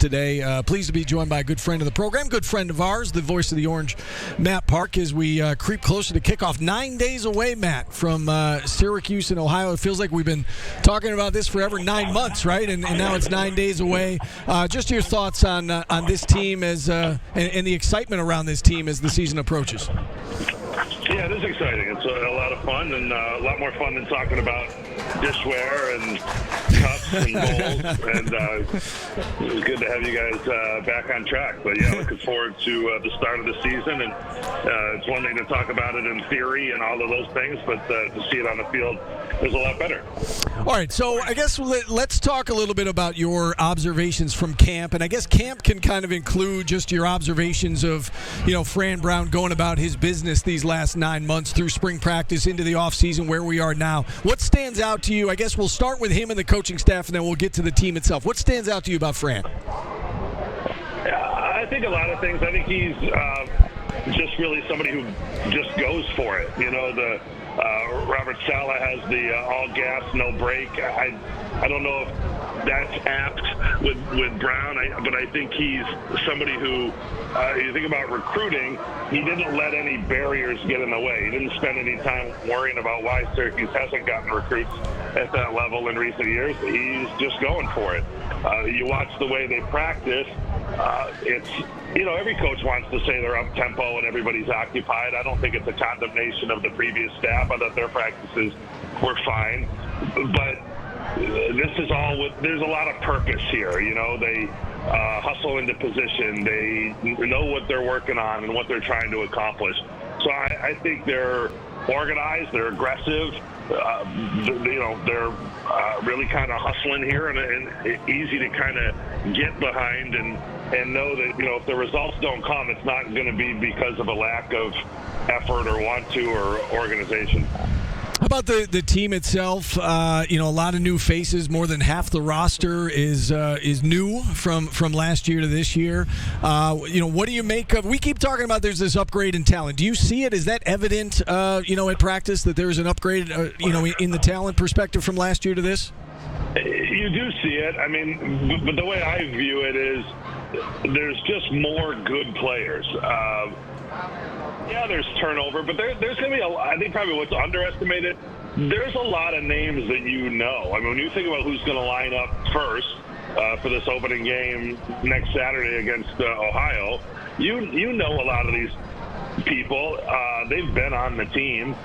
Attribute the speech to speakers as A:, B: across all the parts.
A: today. Pleased to be joined by a good friend of the program, good friend of ours, the voice of the Orange, Matt Park, as we creep closer to kickoff. 9 days away, Matt, from Syracuse in Ohio. It feels like we've been talking about this forever, 9 months, right? And now it's 9 days away. Just your thoughts on this team and the excitement around this team as the season approaches.
B: Yeah, it is exciting. It's a lot of fun, and a lot more fun than talking about dishware and cups and bowls. And it was good to have you guys back on track. But yeah, looking forward to the start of the season. And it's one thing to talk about it in theory and all of those things, but to see it on the field is a lot better.
A: All right, so I guess let's talk a little bit about your observations from camp. And I guess camp can kind of include just your observations of, Fran Brown going about his business these last 9 months through spring practice into the offseason where we are now. What stands out to you? I guess we'll start with him and the coaching staff, and then we'll get to the team itself. What stands out to you about Fran?
B: I think a lot of things. I think he's just really somebody who just goes for it. Robert Saleh has the all gas, no brake. I don't know if that's apt with Brown, but I think he's somebody who, you think about recruiting, he didn't let any barriers get in the way. He didn't spend any time worrying about why Syracuse hasn't gotten recruits at that level in recent years. He's just going for it. You watch the way they practice. It's, every coach wants to say they're up tempo and everybody's occupied. I don't think it's a condemnation of the previous staff. I thought their practices were fine, but this is all there's a lot of purpose here. They hustle into position. They know what they're working on and what they're trying to accomplish. So I think they're organized. They're aggressive. They're really kind of hustling here and easy to kind of get behind and know that, if the results don't come, it's not going to be because of a lack of effort or want to or organization.
A: How about the team itself? A lot of new faces. More than half the roster is new from last year to this year. What do you make of? We keep talking about there's this upgrade in talent. Do you see it? Is that evident? At practice that there is an upgrade. In the talent perspective from last year to this.
B: You do see it. I mean, but the way I view it is there's just more good players. Yeah, there's turnover, but there's going to be I think probably what's underestimated, there's a lot of names that I mean, when you think about who's going to line up first for this opening game next Saturday against Ohio, you know a lot of these people. They've been on the team.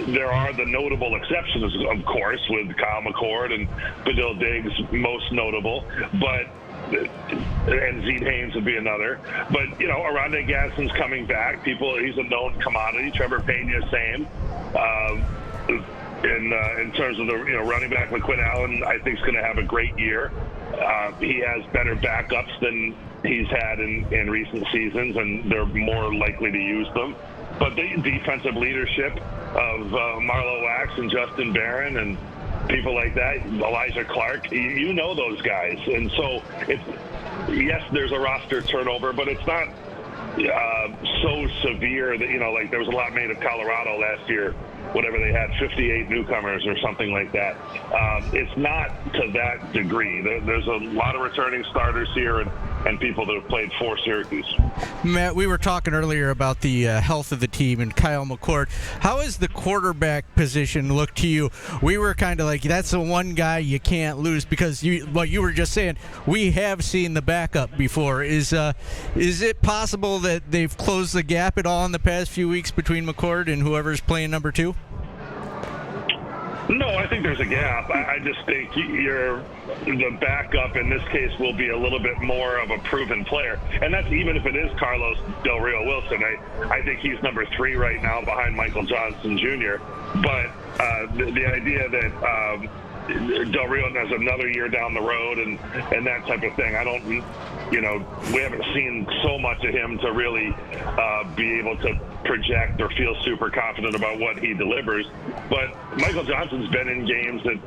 B: There are the notable exceptions, of course, with Kyle McCord and Badil Diggs, most notable, and Zeke Haynes would be another. But, Aronde Gadsden's coming back. He's a known commodity. Trevor Pena, same. In terms of the running back, McQuinn Allen, I think is going to have a great year. He has better backups than he's had in recent seasons, and they're more likely to use them. But the defensive leadership of Marlo Wax and Justin Barron and people like that, Elijah Clark, you know those guys. And so yes, there's a roster turnover, but it's not so severe that, there was a lot made of Colorado last year, whatever they had, 58 newcomers or something like that. It's not to that degree. There's a lot of returning starters here and people that have played for Syracuse.
C: Matt, we were talking earlier about the health of the team and Kyle McCord. How has the quarterback position looked to you? We were kind of like, that's the one guy you can't lose because what you were just saying, we have seen the backup before. Is it possible that they've closed the gap at all in the past few weeks between McCord and whoever's playing number two?
B: No, I think there's a gap. I just think the backup in this case will be a little bit more of a proven player. And that's even if it is Carlos Del Rio Wilson. I think he's number 3 right now behind Michael Johnson Jr. But the idea that Del Rio has another year down the road and that type of thing, we haven't seen so much of him to really be able to project or feel super confident about what he delivers. But Michael Johnson's been in games at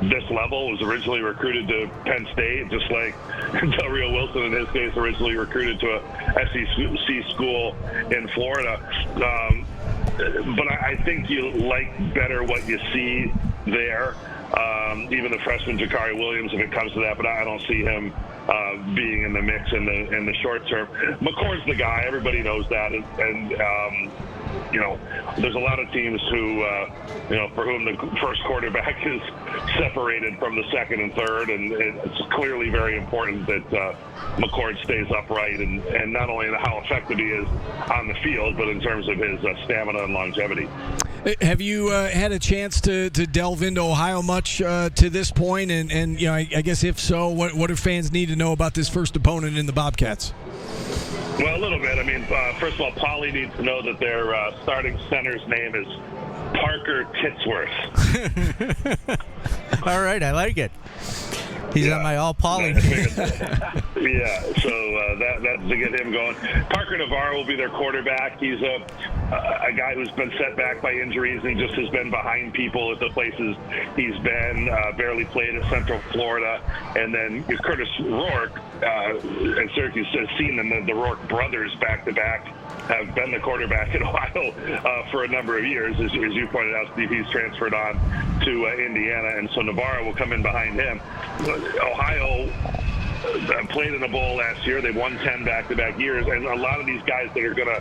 B: this level, was originally recruited to Penn State, just like Del Rio Wilson in his case originally recruited to a SEC school in Florida. But I think you like better what you see there. even the freshman Jakari Williams, if it comes to that, but I don't see him being in the mix in the short term. McCord's the guy. Everybody knows that, and there's a lot of teams who, for whom the first quarterback is separated from the second and third, and it's clearly very important that McCord stays upright, and not only in how effective he is on the field, but in terms of his stamina and longevity.
A: Have you had a chance to delve into Ohio much to this point? And I guess if so, what do fans need to know about this first opponent in the Bobcats?
B: Well, a little bit. I mean, first of all, Paulie needs to know that their starting center's name is Parker Titsworth.
C: All right, I like it. He's on my all Paulie.
B: Yeah, so that's to get him going. Parker Navarro will be their quarterback. He's a guy who's been set back by injuries and just has been behind people at the places he's been. Barely played at Central Florida. And then Curtis Rourke at Syracuse has seen the Rourke brothers back-to-back have been the quarterback in Ohio for a number of years. As you pointed out, Steve, he's transferred on to Indiana, and so Navarro will come in behind him. Ohio played in a bowl last year. They won 10 back-to-back years, and a lot of these guys that are going to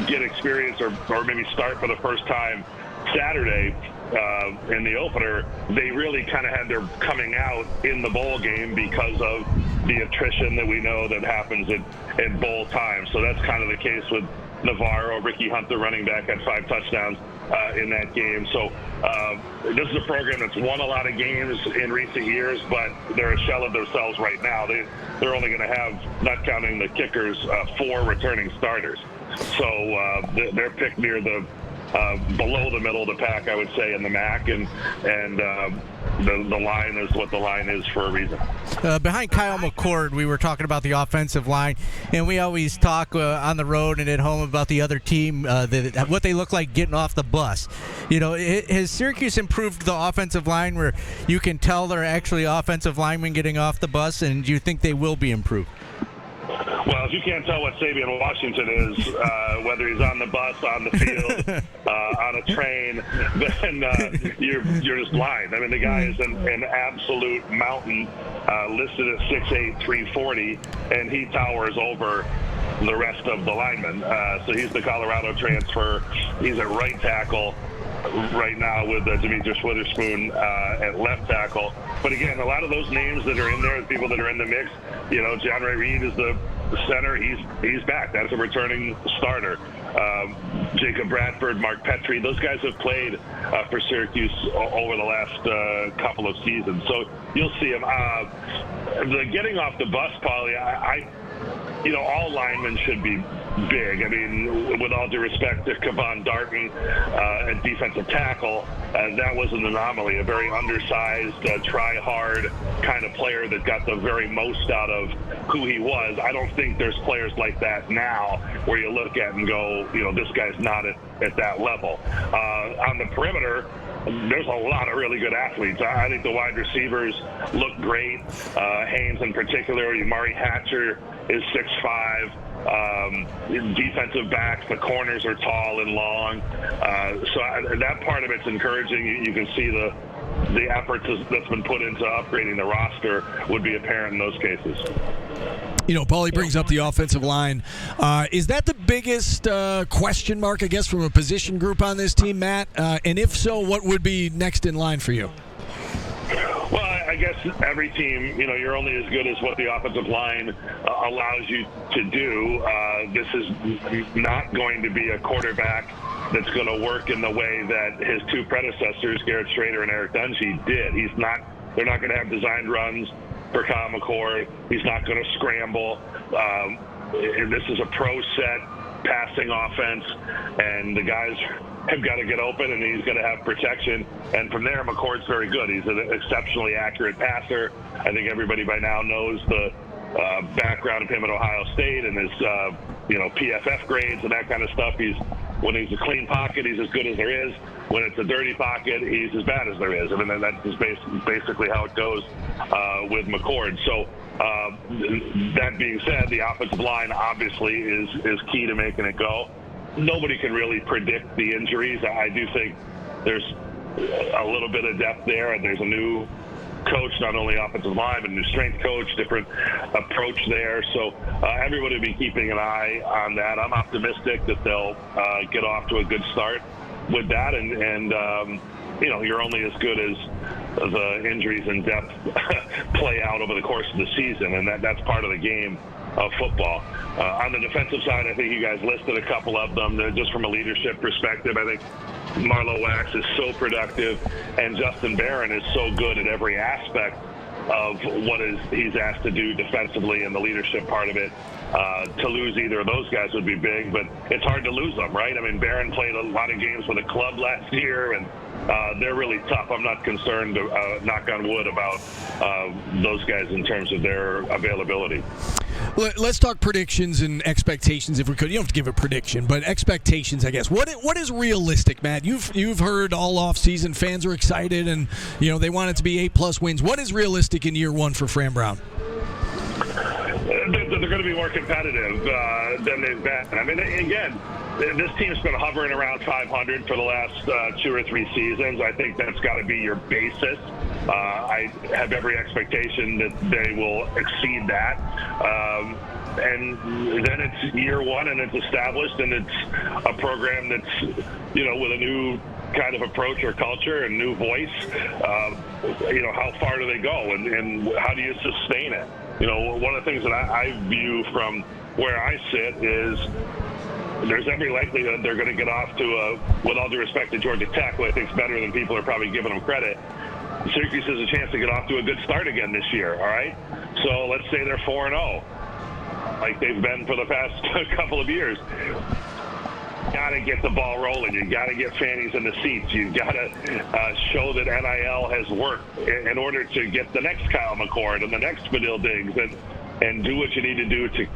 B: get experience or maybe start for the first time Saturday in the opener, they really kind of had their coming out in the bowl game because of the attrition that we know that happens at bowl time. So that's kind of the case with Navarro. Ricky Hunter, running back, had 5 touchdowns in that game. So this is a program that's won a lot of games in recent years, but they're a shell of themselves right now. They're only going to have, not counting the kickers, 4 returning starters. So they're picked near the below the middle of the pack, I would say, in the MAC, and the line is what the line is for a reason.
C: Behind Kyle McCord, we were talking about the offensive line, and we always talk on the road and at home about the other team, what they look like getting off the bus. Has Syracuse improved the offensive line where you can tell they're actually offensive linemen getting off the bus, and do you think they will be improved?
B: Well, if you can't tell what Sabian Washington is, whether he's on the bus, on the field, on a train, then you're just blind. I mean, the guy is an absolute mountain, listed at 6'8", 340, and he towers over the rest of the linemen. So he's the Colorado transfer. He's at right tackle right now with Demetrius Witherspoon at left tackle. But again, a lot of those names that are in there, the people that are in the mix, John Ray Reed is the center. He's back. That's a returning starter. Jacob Bradford, Mark Petrie, those guys have played for Syracuse over the last couple of seasons. So you'll see them. The getting off the bus, Paulie, all linemen should be big. I mean, with all due respect to Kevon Darton at defensive tackle, that was an anomaly, a very undersized, try-hard kind of player that got the very most out of who he was. I don't think there's players like that now where you look at and go, this guy's not at that level. On the perimeter, there's a lot of really good athletes. I think the wide receivers look great. Haynes in particular. Mari Hatcher is 6'5". Defensive backs, the corners are tall and long. So that part of it's encouraging. You can see the efforts that's been put into upgrading the roster would be apparent in those cases.
A: Paulie brings up the offensive line. Is that the biggest question mark, I guess, from a position group on this team, Matt? And if so, what would be next in line for you?
B: Well, I guess every team, you're only as good as what the offensive line allows you to do. This is not going to be a quarterback that's going to work in the way that his 2 predecessors, Garrett Schrader and Eric Dungy, did. They're not going to have designed runs for Kyle McCord. He's not going to scramble. This is a pro set passing offense, and the guys have got to get open, and he's going to have protection. And from there, McCord's very good. He's an exceptionally accurate passer. I think everybody by now knows the background of him at Ohio State and his PFF grades and that kind of stuff. When he's a clean pocket, he's as good as there is. When it's a dirty pocket, he's as bad as there is. I mean, that's just basically how it goes with McCord. So that being said, the offensive line obviously is key to making it go. Nobody can really predict the injuries. I do think there's a little bit of depth there, and there's a new coach, not only offensive line, but a new strength coach, different approach there. So everybody will be keeping an eye on that. I'm optimistic that they'll get off to a good start with that, and you're only as good as the injuries and depth play out over the course of the season, and that's part of the game of football. On the defensive side, I think you guys listed a couple of them. Just from a leadership perspective, I think Marlo Wax is so productive, and Justin Barron is so good at every aspect of what he's asked to do defensively and the leadership part of it. To lose either of those guys would be big, but it's hard to lose them, right? I mean, Barron played a lot of games with a club last year, and they're really tough. I'm not concerned, knock on wood, about those guys in terms of their availability.
A: Let's talk predictions and expectations, if we could. You don't have to give a prediction, but expectations, I guess. What is realistic, Matt? You've heard all off season, fans are excited, and they want it to be 8+ wins. What is realistic in year one for Fran Brown?
B: They're going to be more competitive than they've been. I mean, again, this team's been hovering around 500 for the last 2 or 3 seasons. I think that's got to be your basis. I have every expectation that they will exceed that. And then it's year one, and it's established, and it's a program that's, with a new kind of approach or culture and new voice. How far do they go, and how do you sustain it? One of the things that I view from where I sit is there's every likelihood they're going to get off to with all due respect to Georgia Tech, who I think is better than people are probably giving them credit. Syracuse has a chance to get off to a good start again this year, all right? So let's say they're 4-0, like they've been for the past couple of years. Got to get the ball rolling. You got to get fannies in the seats. You got to show that NIL has worked in order to get the next Kyle McCord and the next Fadil Diggs and do what you need to do to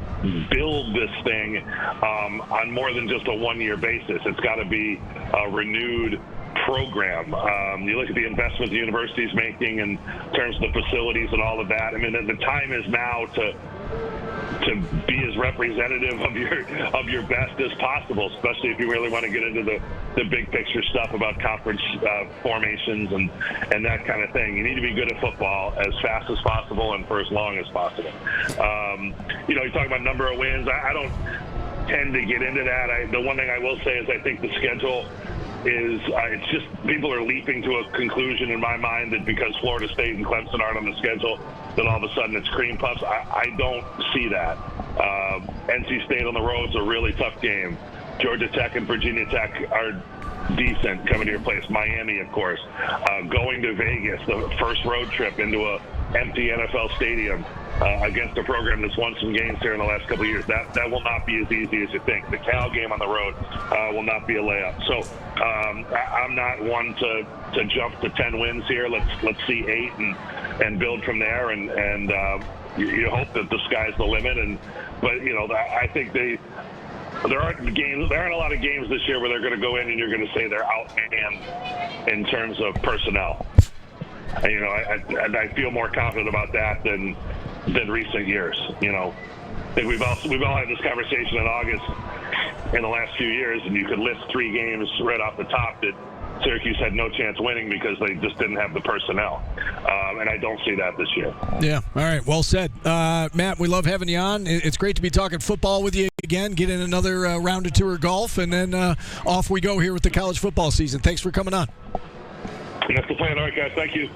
B: build this thing on more than just a one-year basis. It's got to be a renewed program. You look at the investment the university's making in terms of the facilities and all of that. I mean, the time is now to be as representative of your best as possible, especially if you really want to get into the big picture stuff about conference formations and that kind of thing. You need to be good at football as fast as possible and for as long as possible. You talk about number of wins. I don't tend to get into that. The one thing I will say is I think the schedule is it's just people are leaping to a conclusion in my mind that because Florida State and Clemson aren't on the schedule, that all of a sudden it's cream puffs. I don't see that. NC State on the road is a really tough game. Georgia Tech and Virginia Tech are decent coming to your place. Miami, of course. Going to Vegas, the first road trip into a empty NFL stadium against a program that's won some games here in the last couple of years. That will not be as easy as you think. The Cal game on the road will not be a layup. So I'm not one to jump to 10 wins here. Let's see 8 and build from there. And you hope that the sky's the limit. But I think there aren't a lot of games this year where they're going to go in and you're going to say they're outmanned in terms of personnel. And I feel more confident about that than recent years. I think we've all had this conversation in August in the last few years, and you could list 3 games right off the top that Syracuse had no chance winning because they just didn't have the personnel. And I don't see that this year.
A: Yeah. All right. Well said. Matt, we love having you on. It's great to be talking football with you again, get in another round or 2 of golf, and then off we go here with the college football season. Thanks for coming on.
B: That's the plan. All right, guys. Thank you.